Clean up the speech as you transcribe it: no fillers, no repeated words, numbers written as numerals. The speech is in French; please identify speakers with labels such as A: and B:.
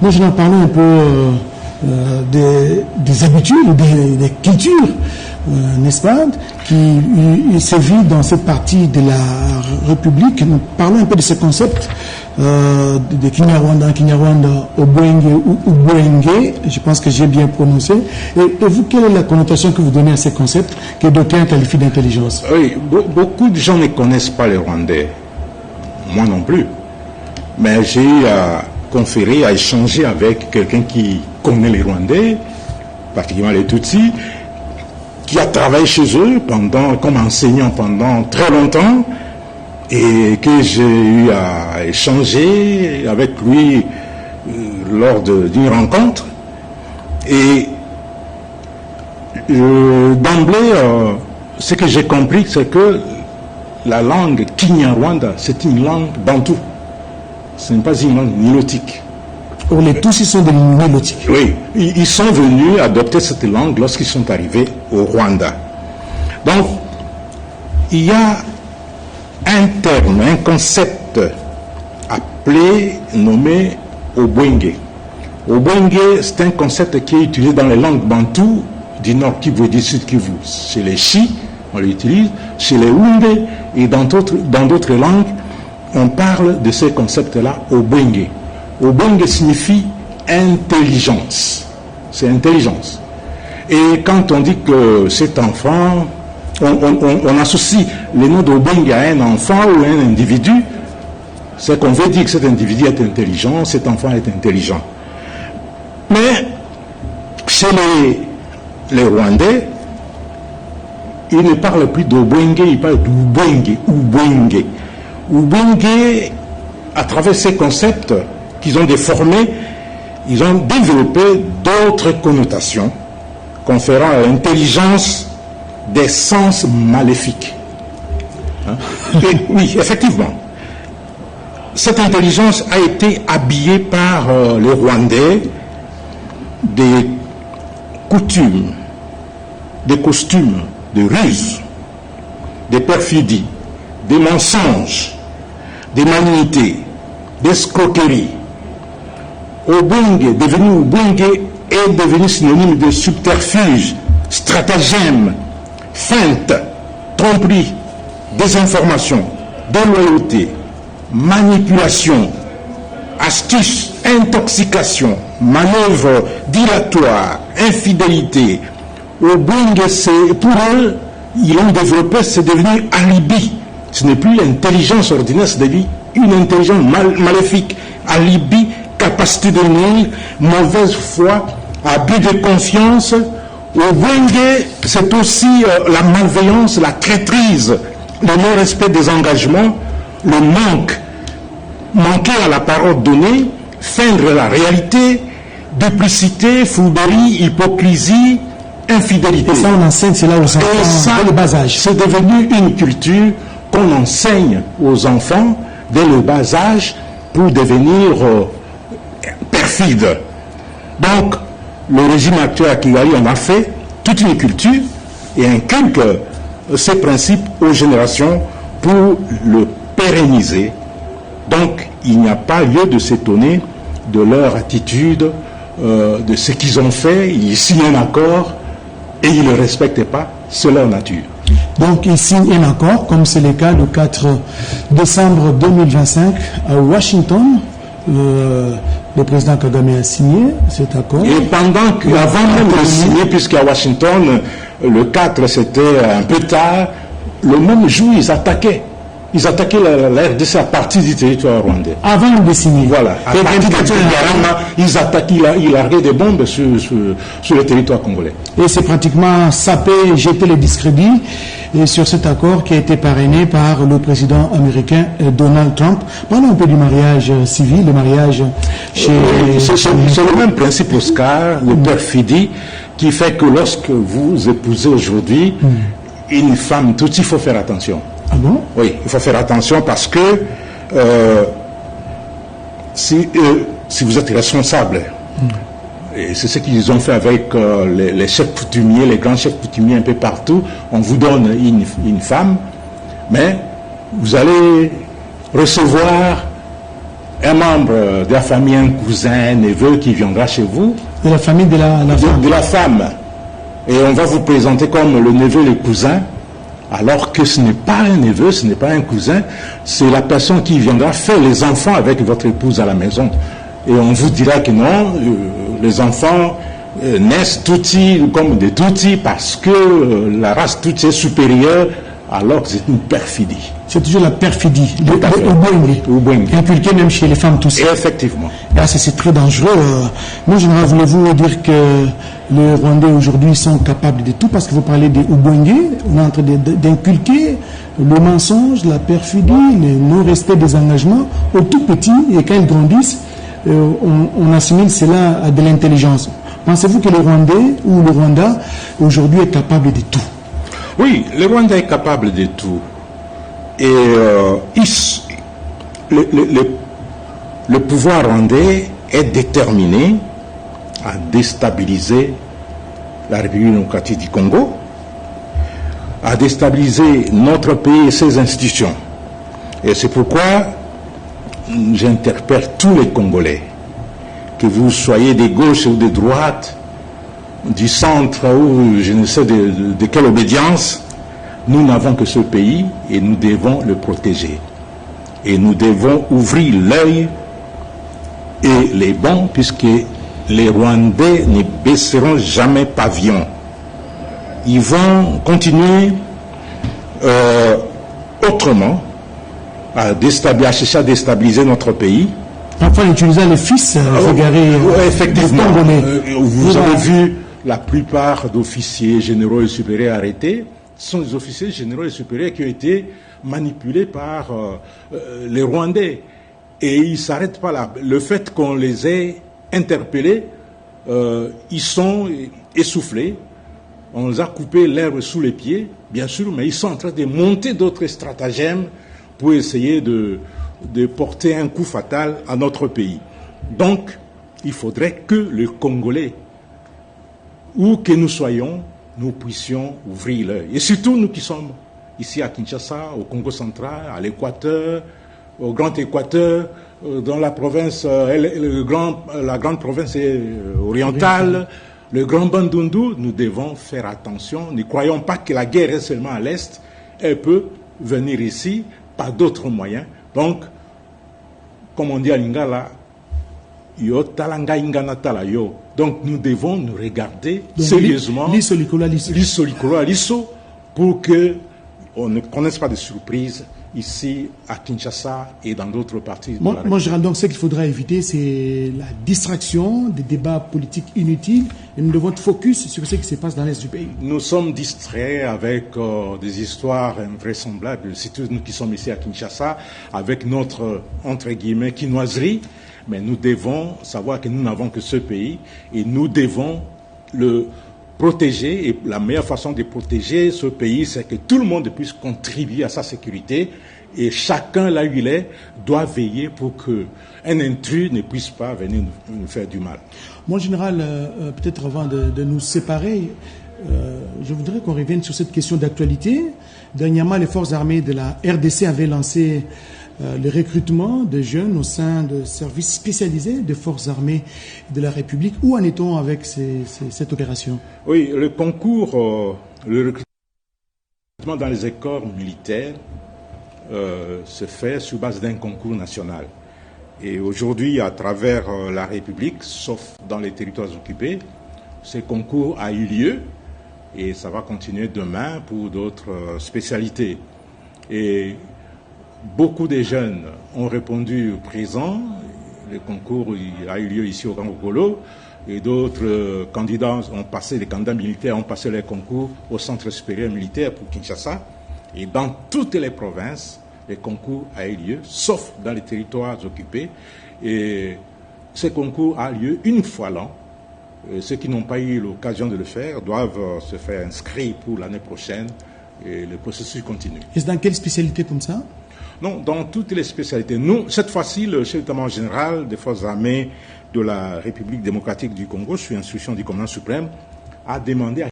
A: Moi, je vais en parler un peu des habitudes, des cultures, n'est-ce pas, qui sévit dans cette partie de la République. Nous parlons un peu de ces concepts de Kinyarwanda, Obwenge ou Ubwenge. Je pense que j'ai bien prononcé. Et vous, quelle est la connotation que vous donnez à ces concepts que d'aucuns qualifient d'intelligence?
B: Oui, beaucoup de gens ne connaissent pas les Rwandais. Moi non plus. Mais j'ai eu à conférer, à échanger avec quelqu'un qui connaît les Rwandais, particulièrement les Tutsis, qui a travaillé chez eux comme enseignant pendant très longtemps, et que j'ai eu à échanger avec lui lors d'une rencontre. Et d'emblée, ce que j'ai compris, c'est que la langue Kinyarwanda, c'est une langue bantoue. Ce n'est pas une langue nilotique.
A: Or, les Tutsis sont des nilotiques.
B: Oui, ils sont venus adopter cette langue lorsqu'ils sont arrivés au Rwanda. Donc, il y a un terme, un concept appelé, nommé Obwenge. Obwenge, c'est un concept qui est utilisé dans les langues bantoues du Nord Kivu et du Sud Kivu. Chez les Chi, on l'utilise, chez les Wunde et dans d'autres langues, on parle de ces concepts-là, Obwenge. Obwenge signifie intelligence. C'est intelligence. Et quand on dit que cet enfant, on associe le nom d'Obwenge à un enfant ou à un individu, c'est qu'on veut dire que cet individu est intelligent, cet enfant est intelligent. Mais chez les Rwandais, ils ne parlent plus d'Obwenge, ils parlent d'Ubwenge, Ubwenge. Ubwenge, à travers ces concepts qu'ils ont déformés, ils ont développé d'autres connotations conférant à l'intelligence des sens maléfiques. Et, oui, effectivement. Cette intelligence a été habillée par les Rwandais des coutumes, des costumes, des ruses, des perfidies, des mensonges, des magnités, des escroqueries. Obwenge, devenu Ubwenge, est devenu synonyme de subterfuge, stratagème, feinte, tromperie, désinformation, déloyauté, manipulation, astuce, intoxication, manœuvre dilatoire, infidélité. Obwenge, c'est pour eux, ils l'ont développé, c'est devenu alibi. Ce n'est plus l'intelligence ordinaire, c'est devenu une intelligence maléfique. Alibi, capacité de nuire, mauvaise foi, abus de confiance. Obwenge, c'est aussi la malveillance, la traîtrise, le non-respect des engagements, le manquer à la parole donnée, feindre la réalité, duplicité, fourberie, hypocrisie, infidélité.
A: Et ça, on enseigne cela aux enfants dès le bas âge.
B: C'est devenu une culture qu'on enseigne aux enfants dès le bas âge pour devenir perfides. Donc, le régime actuel à Kigali en a fait toute une culture et inculque ces principes aux générations pour le pérenniser. Donc, il n'y a pas lieu de s'étonner de leur attitude, de ce qu'ils ont fait. Ils signent un accord et ils ne le respectent pas, c'est leur nature.
A: Donc, ils signent un accord, comme c'est le cas le 4 décembre 2025 à Washington. Le président Kagame a signé cet accord.
B: Et avant même de signer, puisqu'à Washington, le 4 c'était un peu tard, le même jour ils attaquaient la RDC à partir du territoire rwandais.
A: Avant de signer.
B: Voilà. À partir du territoire, ils attaquaient, ils larguaient des bombes sur le territoire congolais.
A: Et c'est pratiquement sapé, jeter le discrédit sur cet accord qui a été parrainé par le président américain Donald Trump. Parlons un peu du mariage civil, le mariage chez...
B: C'est le même principe, Oscar, le perfidie, qui fait que lorsque vous épousez aujourd'hui une femme, tout il faut faire attention.
A: Ah bon?
B: Oui, il faut faire attention parce que si vous êtes responsable, et c'est ce qu'ils ont fait avec les chefs coutumiers, les grands chefs coutumiers un peu partout, on vous donne une femme, mais vous allez recevoir un membre de la famille, un cousin, un neveu qui viendra chez vous.
A: De la famille de la femme.
B: De la femme. Et on va vous présenter comme le neveu, le cousin, alors que ce n'est pas un neveu, ce n'est pas un cousin, c'est la personne qui viendra faire les enfants avec votre épouse à la maison. Et on vous dira que non, les enfants naissent Tutsi comme des Tutsis parce que la race Tutsi est supérieure, alors que c'est une perfidie.
A: C'est toujours la perfidie,
B: Ubwengi.
A: Inculquée même chez les femmes tous.
B: Effectivement.
A: Là, c'est très dangereux. Moi, je voulais-vous dire que les Rwandais aujourd'hui sont capables de tout, parce que vous parlez des Ubwengi, on est en train d'inculquer le mensonge, la perfidie, le non-respect des engagements aux tout petits, et quand ils grandissent, on assimile cela à de l'intelligence. Pensez-vous que le Rwandais ou le Rwanda aujourd'hui est capable de tout?
B: Oui, le Rwanda est capable de tout. Et le pouvoir rwandais est déterminé à déstabiliser la République démocratique du Congo, à déstabiliser notre pays et ses institutions. Et c'est pourquoi j'interpelle tous les Congolais, que vous soyez de gauche ou de droite, du centre ou je ne sais de quelle obédience, nous n'avons que ce pays et nous devons le protéger. Et nous devons ouvrir l'œil et les bons, puisque les Rwandais ne baisseront jamais pavillon. Ils vont continuer autrement à chercher à déstabiliser notre pays.
A: Enfin, utilisant les fils
B: effectivement. Vous avez vu la plupart d'officiers généraux et supérieurs arrêtés. Ce sont des officiers généraux et supérieurs qui ont été manipulés par les Rwandais. Et ils ne s'arrêtent pas là. Le fait qu'on les ait interpellés, ils sont essoufflés. On les a coupé l'herbe sous les pieds, bien sûr, mais ils sont en train de monter d'autres stratagèmes pour essayer de porter un coup fatal à notre pays. Donc, il faudrait que le Congolais, où que nous soyons, nous puissions ouvrir l'œil. Et surtout nous qui sommes ici à Kinshasa, au Congo central, à l'Équateur, au Grand Équateur, dans la province, la grande province orientale, le Grand Bandundu, nous devons faire attention. Ne croyons pas que la guerre est seulement à l'Est. Elle peut venir ici par d'autres moyens. Donc, comme on dit à Lingala, yo talanga ingana tala yo. Donc nous devons nous regarder sérieusement, pour que on ne connaisse pas de surprises ici à Kinshasa et dans d'autres parties.
A: Moi, je rends donc ce qu'il faudra éviter, c'est la distraction, des débats politiques inutiles, et nous devons être focus sur ce qui se passe dans l'Est du pays.
B: Nous sommes distraits avec des histoires invraisemblables, surtout nous qui sommes ici à Kinshasa, avec notre, entre guillemets, quinoiserie, mais nous devons savoir que nous n'avons que ce pays, et nous devons le protéger, et la meilleure façon de protéger ce pays, c'est que tout le monde puisse contribuer à sa sécurité, et chacun, là où il est, doit veiller pour qu'un intrus ne puisse pas venir nous faire du mal.
A: Mon général, peut-être avant de nous séparer, je voudrais qu'on revienne sur cette question d'actualité. Dernièrement, les forces armées de la RDC avaient lancé le recrutement de jeunes au sein de services spécialisés des forces armées de la République. Où en est-on avec cette opération?
B: Oui, le concours, le recrutement dans les écoles militaires se fait sur base d'un concours national. Et aujourd'hui, à travers la République, sauf dans les territoires occupés, ce concours a eu lieu et ça va continuer demain pour d'autres spécialités. Et beaucoup de jeunes ont répondu présent. Le concours a eu lieu ici au Grand Golo. Et d'autres candidats ont passé, les candidats militaires ont passé les concours au Centre supérieur militaire pour Kinshasa. Et dans toutes les provinces, le concours a eu lieu, sauf dans les territoires occupés. Et ce concours a lieu une fois l'an. Ceux qui n'ont pas eu l'occasion de le faire doivent se faire inscrire pour l'année prochaine. Et le processus continue.
A: Et c'est dans quelle spécialité comme ça?
B: Non, dans toutes les spécialités. Nous, cette fois-ci, le chef d'état-major général des forces armées de la République démocratique du Congo, sous instruction du commandant suprême, a demandé à